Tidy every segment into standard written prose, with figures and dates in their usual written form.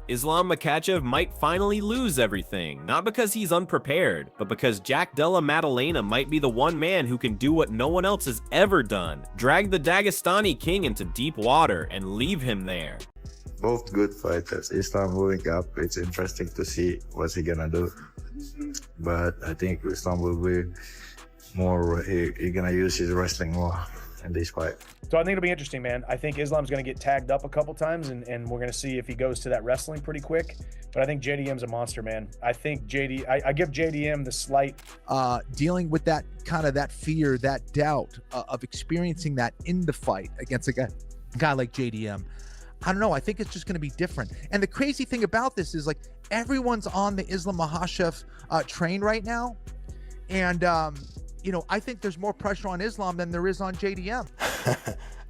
Islam Makhachev might finally lose everything, not because he's unprepared, but because Della Maddalena might be the one man who can do what no one else has ever done, drag the Dagestani king into deep water and leave him there. Both good fighters. Islam moving up, it's interesting to see what's he gonna do. But I think Islam will be more, he gonna use his wrestling more in this fight. So I think it'll be interesting, man. I think Islam's going to get tagged up a couple times, and we're going to see if he goes to that wrestling pretty quick. But I think JDM's a monster, man. I think I give JDM the slight. Dealing with that kind of that fear, that doubt of experiencing that in the fight against a guy like JDM. I don't know. I think it's just going to be different. And the crazy thing about this is, like, everyone's on the Islam Makhachev train right now. And, you know, I think there's more pressure on Islam than there is on JDM.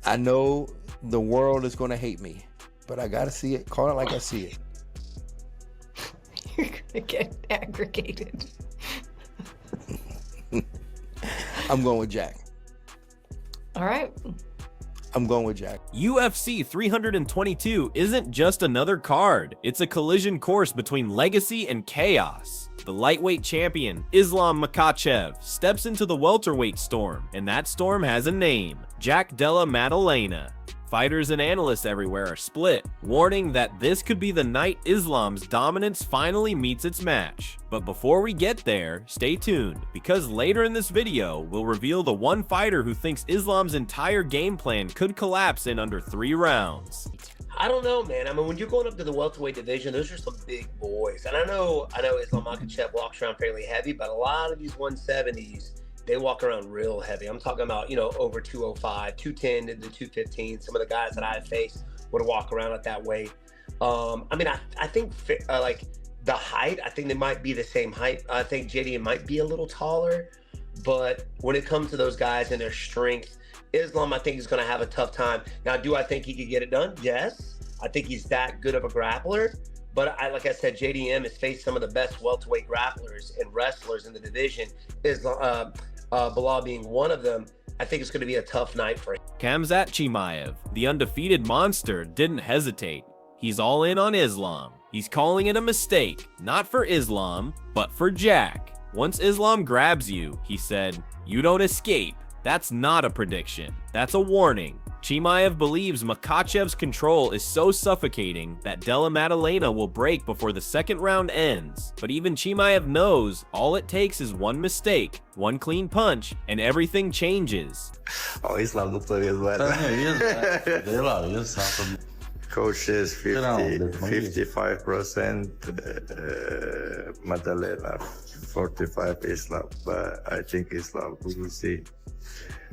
I know the world is going to hate me, but I got to see it. Call it like I see it. You're going to get aggregated. I'm going with Jack. All right. I'm going with Jack. UFC 322 isn't just another card. It's a collision course between legacy and chaos. The lightweight champion, Islam Makhachev, steps into the welterweight storm, and that storm has a name, Della Maddalena. Fighters and analysts everywhere are split, warning that this could be the night Islam's dominance finally meets its match. But before we get there, stay tuned, because later in this video, we'll reveal the one fighter who thinks Islam's entire game plan could collapse in under 3 rounds. I don't know, man. I mean, when you're going up to the welterweight division, those are some big boys. And I know Islam Makhachev walks around fairly heavy, but a lot of these 170s, they walk around real heavy. I'm talking about, you know, over 205, 210 to 215. Some of the guys that I've faced would walk around at that weight. I mean, I think like the height, I think they might be the same height. I think JDM might be a little taller, but when it comes to those guys and their strength, Islam, I think, is going to have a tough time. Now, do I think he could get it done? Yes. I think he's that good of a grappler. But like I said, JDM has faced some of the best welterweight grapplers and wrestlers in the division. Bilal being one of them. I think it's going to be a tough night for him. Khamzat Chimaev, the undefeated monster, didn't hesitate. He's all in on Islam. He's calling it a mistake, not for Islam, but for Jack. Once Islam grabs you, he said, "You don't escape." That's not a prediction, that's a warning. Chimaev believes Makhachev's control is so suffocating that Della Maddalena will break before the second round ends. But even Chimaev knows all it takes is one mistake, one clean punch, and everything changes. Oh, Islam looked like his Coach says 55% Maddalena, 45 Islam. But I think Islam, we will see.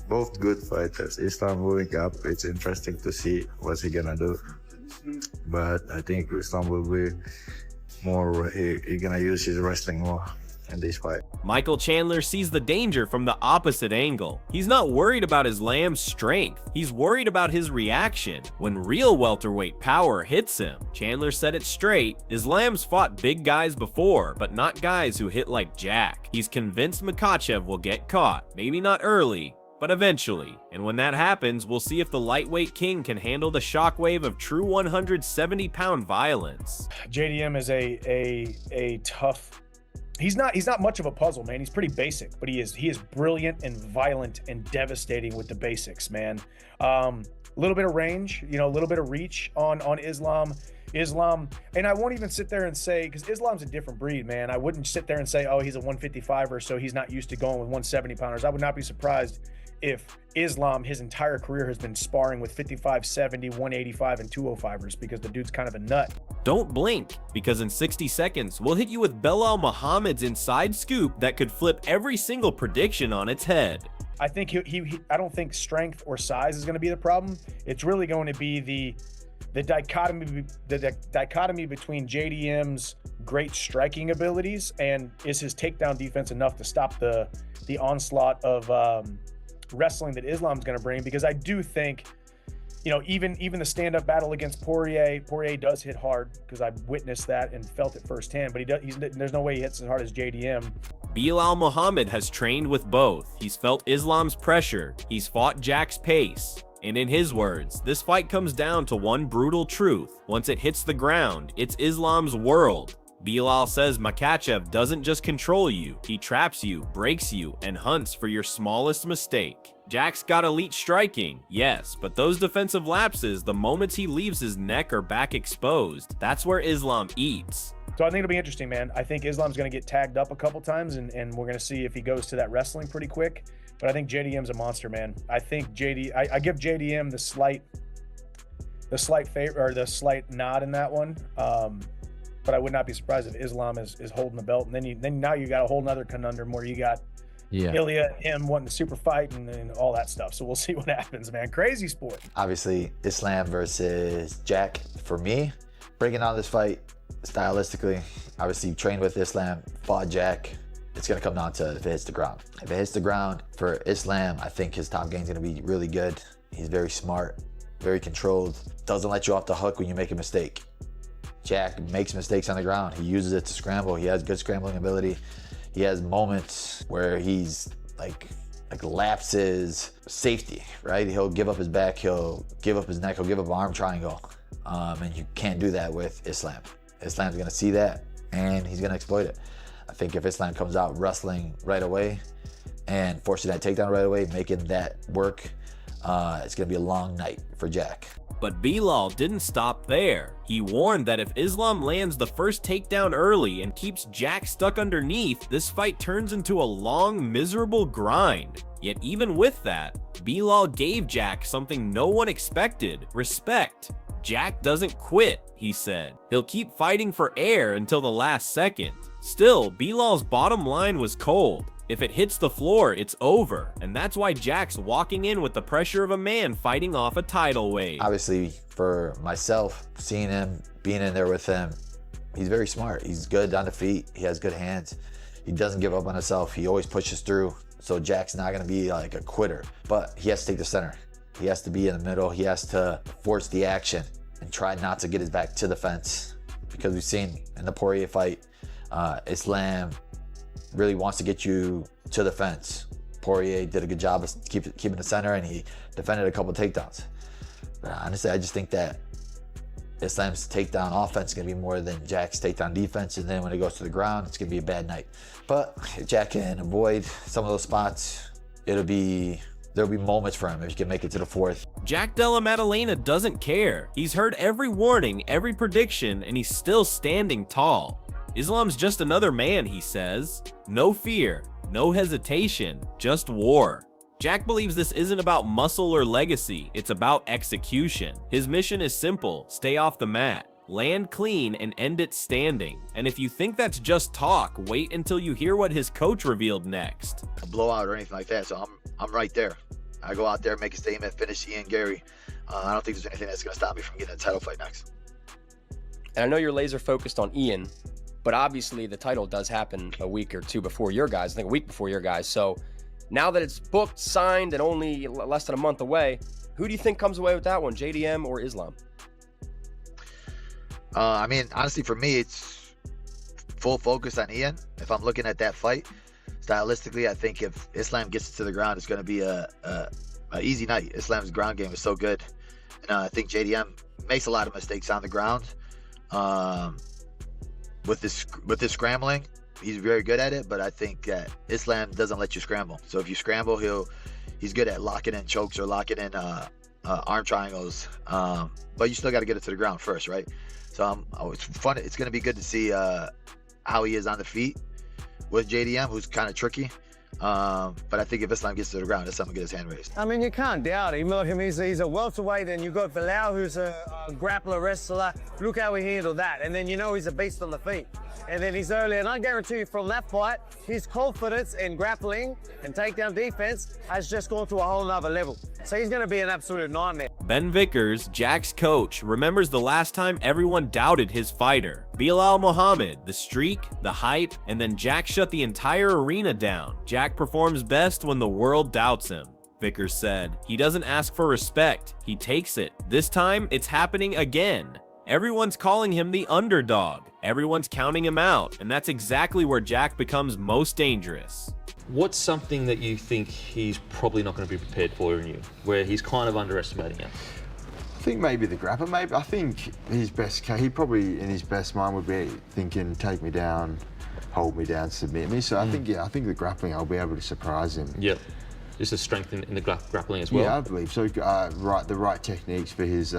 Both good fighters. Islam moving up, it's interesting to see what's he gonna do. But I think Islam will be more, he gonna use his wrestling more in this fight. Michael Chandler sees the danger from the opposite angle. He's not worried about Islam's strength. He's worried about his reaction when real welterweight power hits him. Chandler said it straight. Islam's fought big guys before, but not guys who hit like Jack. He's convinced Makhachev will get caught. Maybe not early, but eventually. And when that happens, we'll see if the lightweight king can handle the shockwave of true 170-pound violence. JDM is a tough. He's not much of a puzzle, man. He's pretty basic, but he is brilliant and violent and devastating with the basics, man. A little bit of range, you know, a little bit of reach on Islam, and I won't even sit there and say, because Islam's a different breed, man. I wouldn't sit there and say, oh, he's a 155er, so he's not used to going with 170 pounders. I would not be surprised if Islam, his entire career, has been sparring with 55, 70, 185, and 205ers, because the dude's kind of a nut. Don't blink, because in 60 seconds, we'll hit you with Belal Muhammad's inside scoop that could flip every single prediction on its head. I think I don't think strength or size is going to be the problem. It's really going to be the dichotomy between JDM's great striking abilities and is his takedown defense enough to stop the onslaught of wrestling that Islam's going to bring. Because I do think, you know, even the stand-up battle against Poirier does hit hard, because I've witnessed that and felt it firsthand, but there's no way he hits as hard as JDM. Belal Muhammad has trained with both. He's felt Islam's pressure. He's fought Jack's pace. And in his words, this fight comes down to one brutal truth. Once it hits the ground, it's Islam's world. Bilal says Makhachev doesn't just control you, he traps you, breaks you, and hunts for your smallest mistake. Jack's got elite striking, yes, but those defensive lapses, the moments he leaves his neck or back exposed, that's where Islam eats. So I think it'll be interesting, man. I think Islam's going to get tagged up a couple times, and we're going to see if he goes to that wrestling pretty quick. But I think JDM's a monster, man. I think I give JDM the slight favor, or the slight nod in that one. But I would not be surprised if Islam is holding the belt, and then now you got a whole nother conundrum where you got Ilya and him wanting the super fight and all that stuff. So we'll see what happens, man. Crazy sport. Obviously, Islam versus Jack. For me, breaking down this fight stylistically, obviously trained with Islam, fought Jack. It's going to come down to if it hits the ground. If it hits the ground for Islam, I think his top game is going to be really good. He's very smart, very controlled, doesn't let you off the hook when you make a mistake. Jack makes mistakes on the ground. He uses it to scramble. He has good scrambling ability. He has moments where he's like lapses safety, right? He'll give up his back, he'll give up his neck, he'll give up an arm triangle. And you can't do that with Islam. Islam's gonna see that and he's gonna exploit it. I think if Islam comes out wrestling right away and forcing that takedown right away, making that work, it's gonna be a long night for Jack. But Bilal didn't stop there. He warned that if Islam lands the first takedown early and keeps Jack stuck underneath, this fight turns into a long, miserable grind. Yet even with that, Bilal gave Jack something no one expected: respect. Jack doesn't quit, he said. He'll keep fighting for air until the last second. Still, Bilal's bottom line was cold. If it hits the floor, it's over, and that's why Jack's walking in with the pressure of a man fighting off a tidal wave. Obviously, for myself, seeing him, being in there with him, he's very smart. He's good on the feet. He has good hands. He doesn't give up on himself. He always pushes through. So Jack's not gonna be like a quitter, but he has to take the center. He has to be in the middle. He has to force the action and try not to get his back to the fence, because we've seen in the Poirier fight, Islam really wants to get you to the fence. Poirier did a good job of keeping the center, and he defended a couple of takedowns. But honestly, I just think that Islam's takedown offense is going to be more than Jack's takedown defense, and then when it goes to the ground, it's going to be a bad night. But if Jack can avoid some of those spots, there'll be moments for him if he can make it to the fourth. Jack Della Maddalena doesn't care. He's heard every warning, every prediction, and he's still standing tall. Islam's just another man, he says. No fear, no hesitation, just war. Jack believes this isn't about muscle or legacy, it's about execution. His mission is simple: stay off the mat, land clean, and end it standing. And if you think that's just talk, wait until you hear what his coach revealed next. A blowout or anything like that, so I'm right there. I go out there, make a statement, finish Ian Gary. I don't think there's anything that's gonna stop me from getting a title fight next. And I know you're laser focused on Ian, but obviously the title does happen a week or two before your guys, I think a week before your guys. So now that it's booked, signed, and only less than a month away, who do you think comes away with that one, JDM or Islam? I mean, honestly, for me, it's full focus on Ian. If I'm looking at that fight, stylistically, I think if Islam gets to the ground, it's going to be a easy night. Islam's ground game is so good. And I think JDM makes a lot of mistakes on the ground. With this scrambling, he's very good at it, but I think that Islam doesn't let you scramble. So if you scramble, he's good at locking in chokes or locking in arm triangles. But you still got to get it to the ground first, right? So it's fun. It's going to be good to see how he is on the feet with JDM, who's kind of tricky. But I think if Islam gets to the ground, Islam will get his hand raised. I mean, you can't doubt him. Look, he's a welterweight, and you've got Bilal, who's a grappler, wrestler. Look how he handled that. And then you know he's a beast on the feet. And then he's early, and I guarantee you from that fight, his confidence in grappling and takedown defense has just gone to a whole nother level. So he's going to be an absolute nightmare. Ben Vickers, Jack's coach, remembers the last time everyone doubted his fighter. Bilal Muhammad, the streak, the hype, and then Jack shut the entire arena down. Jack performs best when the world doubts him. Vickers said, he doesn't ask for respect, he takes it. This time, it's happening again. Everyone's calling him the underdog. Everyone's counting him out, and that's exactly where Jack becomes most dangerous. What's something that you think he's probably not going to be prepared for in you, where he's kind of underestimating you? I think maybe the grappler. Maybe I think his best case, he probably in his best mind would be thinking, take me down, hold me down, submit me. So I think the grappling, I'll be able to surprise him. Yep. Just a strength in the grappling as well. Yeah, I believe so. The right techniques for his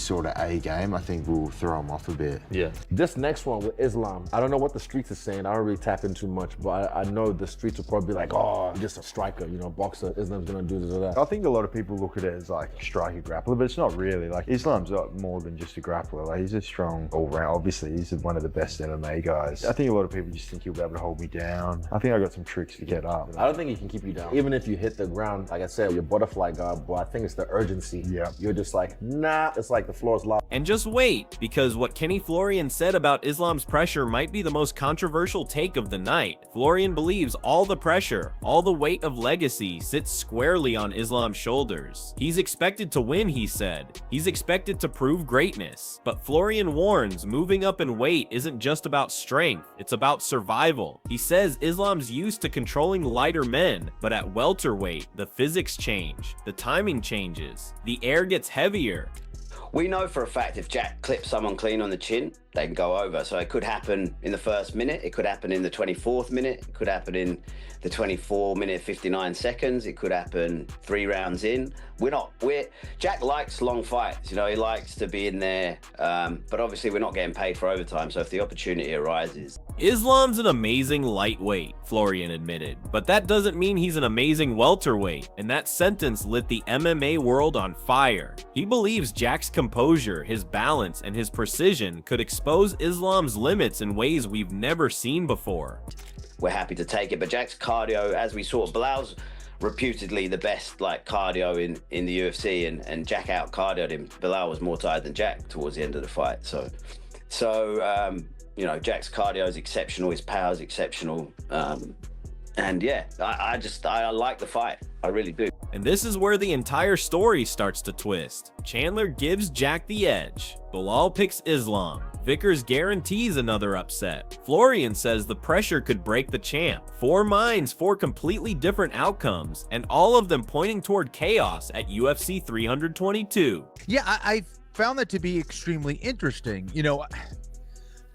sort of A game, I think will throw him off a bit. Yeah. This next one with Islam, I don't know what the streets are saying. I don't really tap in too much, but I know the streets will probably be like, oh, just a striker, boxer. Islam's gonna do this or that. I think a lot of people look at it as like striker grappler, but it's not really. Like Islam's more than just a grappler. Like he's a strong all-round. Obviously, he's one of the best MMA guys. I think a lot of people just think he'll be able to hold me down. I think I got some tricks to get up. I don't think he can keep you down. Even if you hit the ground, like I said, your butterfly guard, but I think it's the urgency. Yeah. You're just like, nah, it's like the floor is locked. And just wait, because what Kenny Florian said about Islam's pressure might be the most controversial take of the night. Florian believes all the pressure, all the weight of legacy sits squarely on Islam's shoulders. He's expected to win, he said. He's expected to prove greatness. But Florian warns moving up in weight isn't just about strength, it's about survival. He says Islam's used to controlling lighter men, but at welterweight, the physics change, the timing changes, the air gets heavier. We know for a fact if Jack clips someone clean on the chin, they can go over. So it could happen in the first minute, it could happen in the 24th minute, it could happen in the 24 minute 59 seconds, it could happen 3 rounds in. Jack likes long fights, he likes to be in there, but obviously we're not getting paid for overtime, so if the opportunity arises. Islam's an amazing lightweight, Florian admitted, but that doesn't mean he's an amazing welterweight, and that sentence lit the MMA world on fire. He believes Jack's composure, his balance, and his precision could expose Islam's limits in ways we've never seen before. We're happy to take it, but Jack's cardio, as we saw, Bilal's reputedly the best cardio in the UFC, and Jack out cardioed him. Bilal was more tired than Jack towards the end of the fight. So Jack's cardio is exceptional, his power is exceptional, and yeah, I like the fight, I really do. And this is where the entire story starts to twist. Chandler gives Jack the edge. Bilal picks Islam. Vickers guarantees another upset. Florian says the pressure could break the champ. 4 minds, 4 completely different outcomes, and all of them pointing toward chaos at UFC 322. Yeah, I found that to be extremely interesting.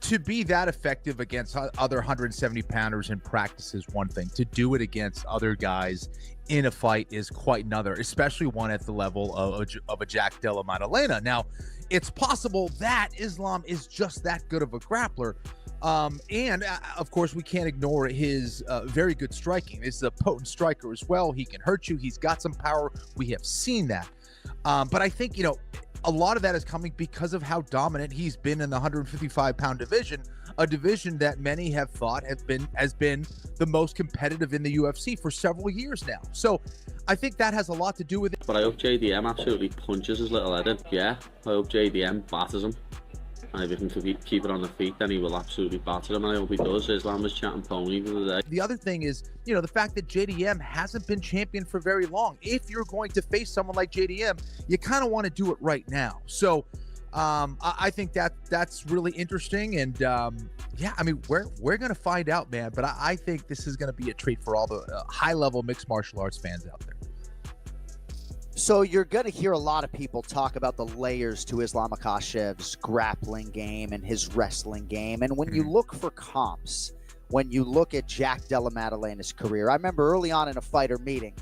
To be that effective against other 170-pounders in practice is one thing. To do it against other guys in a fight is quite another, especially one at the level of a Jack Della Maddalena. Now, it's possible that Islam is just that good of a grappler. And of course, we can't ignore his very good striking. This is a potent striker as well. He can hurt you. He's got some power. We have seen that. But I think, a lot of that is coming because of how dominant he's been in the 155-pound division, a division that many have thought has been the most competitive in the UFC for several years now. So I think that has a lot to do with it. But I hope JDM absolutely punches his little head in. Yeah, I hope JDM batters him. And if he can keep it on the feet, then he will absolutely batter him, and I hope he does. Islam was chatting pony the other day. The other thing is, the fact that JDM hasn't been champion for very long. If you're going to face someone like JDM, you kind of want to do it right now. So I think that's really interesting. And yeah, I mean, we're going to find out, man. But I think this is going to be a treat for all the high-level mixed martial arts fans out there. So you're going to hear a lot of people talk about the layers to Islam Makhachev's grappling game and his wrestling game. And when you look for comps, when you look at Jack Della Maddalena's career, I remember early on in a fighter meeting,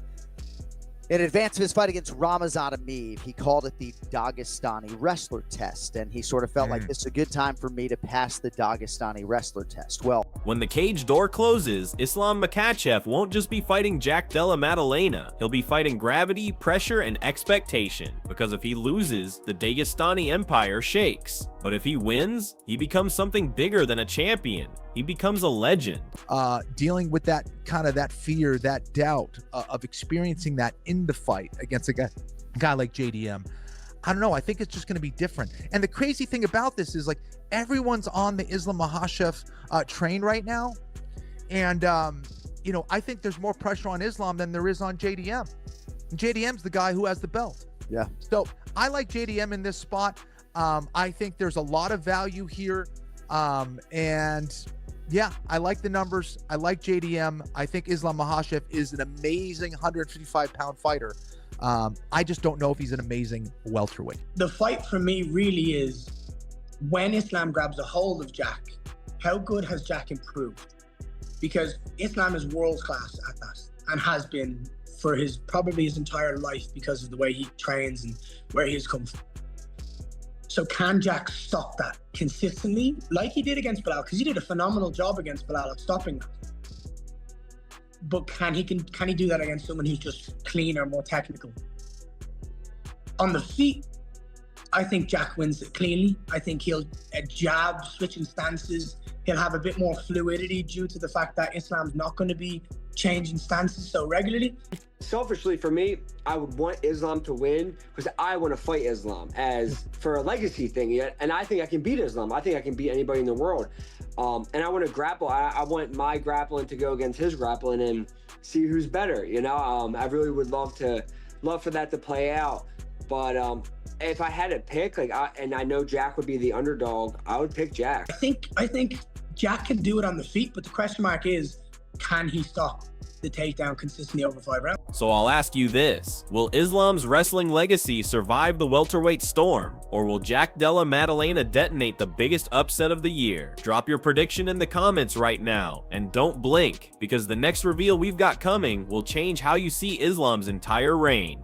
in advance of his fight against Ramazan Ameev, he called it the Dagestani wrestler test. And he sort of felt like this is a good time for me to pass the Dagestani wrestler test. Well, when the cage door closes, Islam Makhachev won't just be fighting Jack Della Maddalena. He'll be fighting gravity, pressure, and expectation. Because if he loses, the Dagestani empire shakes. But if he wins, he becomes something bigger than a champion. He becomes a legend. Dealing with that kind of that fear, that doubt of experiencing that in the fight against a guy like JDM. I don't know. I think it's just going to be different. And the crazy thing about this is everyone's on the Islam Makhachev train right now. And, I think there's more pressure on Islam than there is on JDM. And JDM's the guy who has the belt. Yeah. So I like JDM in this spot. I think there's a lot of value here. And Yeah, I like the numbers. I like JDM. I think Islam Makhachev is an amazing 155-pound fighter. I just don't know if he's an amazing welterweight. The fight for me really is when Islam grabs a hold of Jack, how good has Jack improved? Because Islam is world class at that and has been for probably his entire life because of the way he trains and where he has come from. So can Jack stop that consistently like he did against Belal? Because he did a phenomenal job against Belal of stopping that. But can he do that against someone who's just cleaner, more technical? On the feet, I think Jack wins it cleanly. I think he'll jab, switching stances. He'll have a bit more fluidity due to the fact that Islam's not going to be changing stances so regularly. Selfishly, for me, I would want Islam to win because I want to fight Islam as for a legacy thing. And I think I can beat Islam. I think I can beat anybody in the world. And I want to grapple. I want my grappling to go against his grappling and see who's better. You know, I really would love for that to play out. But if I had to pick, and I know Jack would be the underdog, I would pick Jack. I think Jack can do it on the feet, but the question mark is, can he stop the takedown consistently over 5 rounds? So I'll ask you this, will Islam's wrestling legacy survive the welterweight storm? Or will Jack Della Maddalena detonate the biggest upset of the year? Drop your prediction in the comments right now, and don't blink, because the next reveal we've got coming will change how you see Islam's entire reign.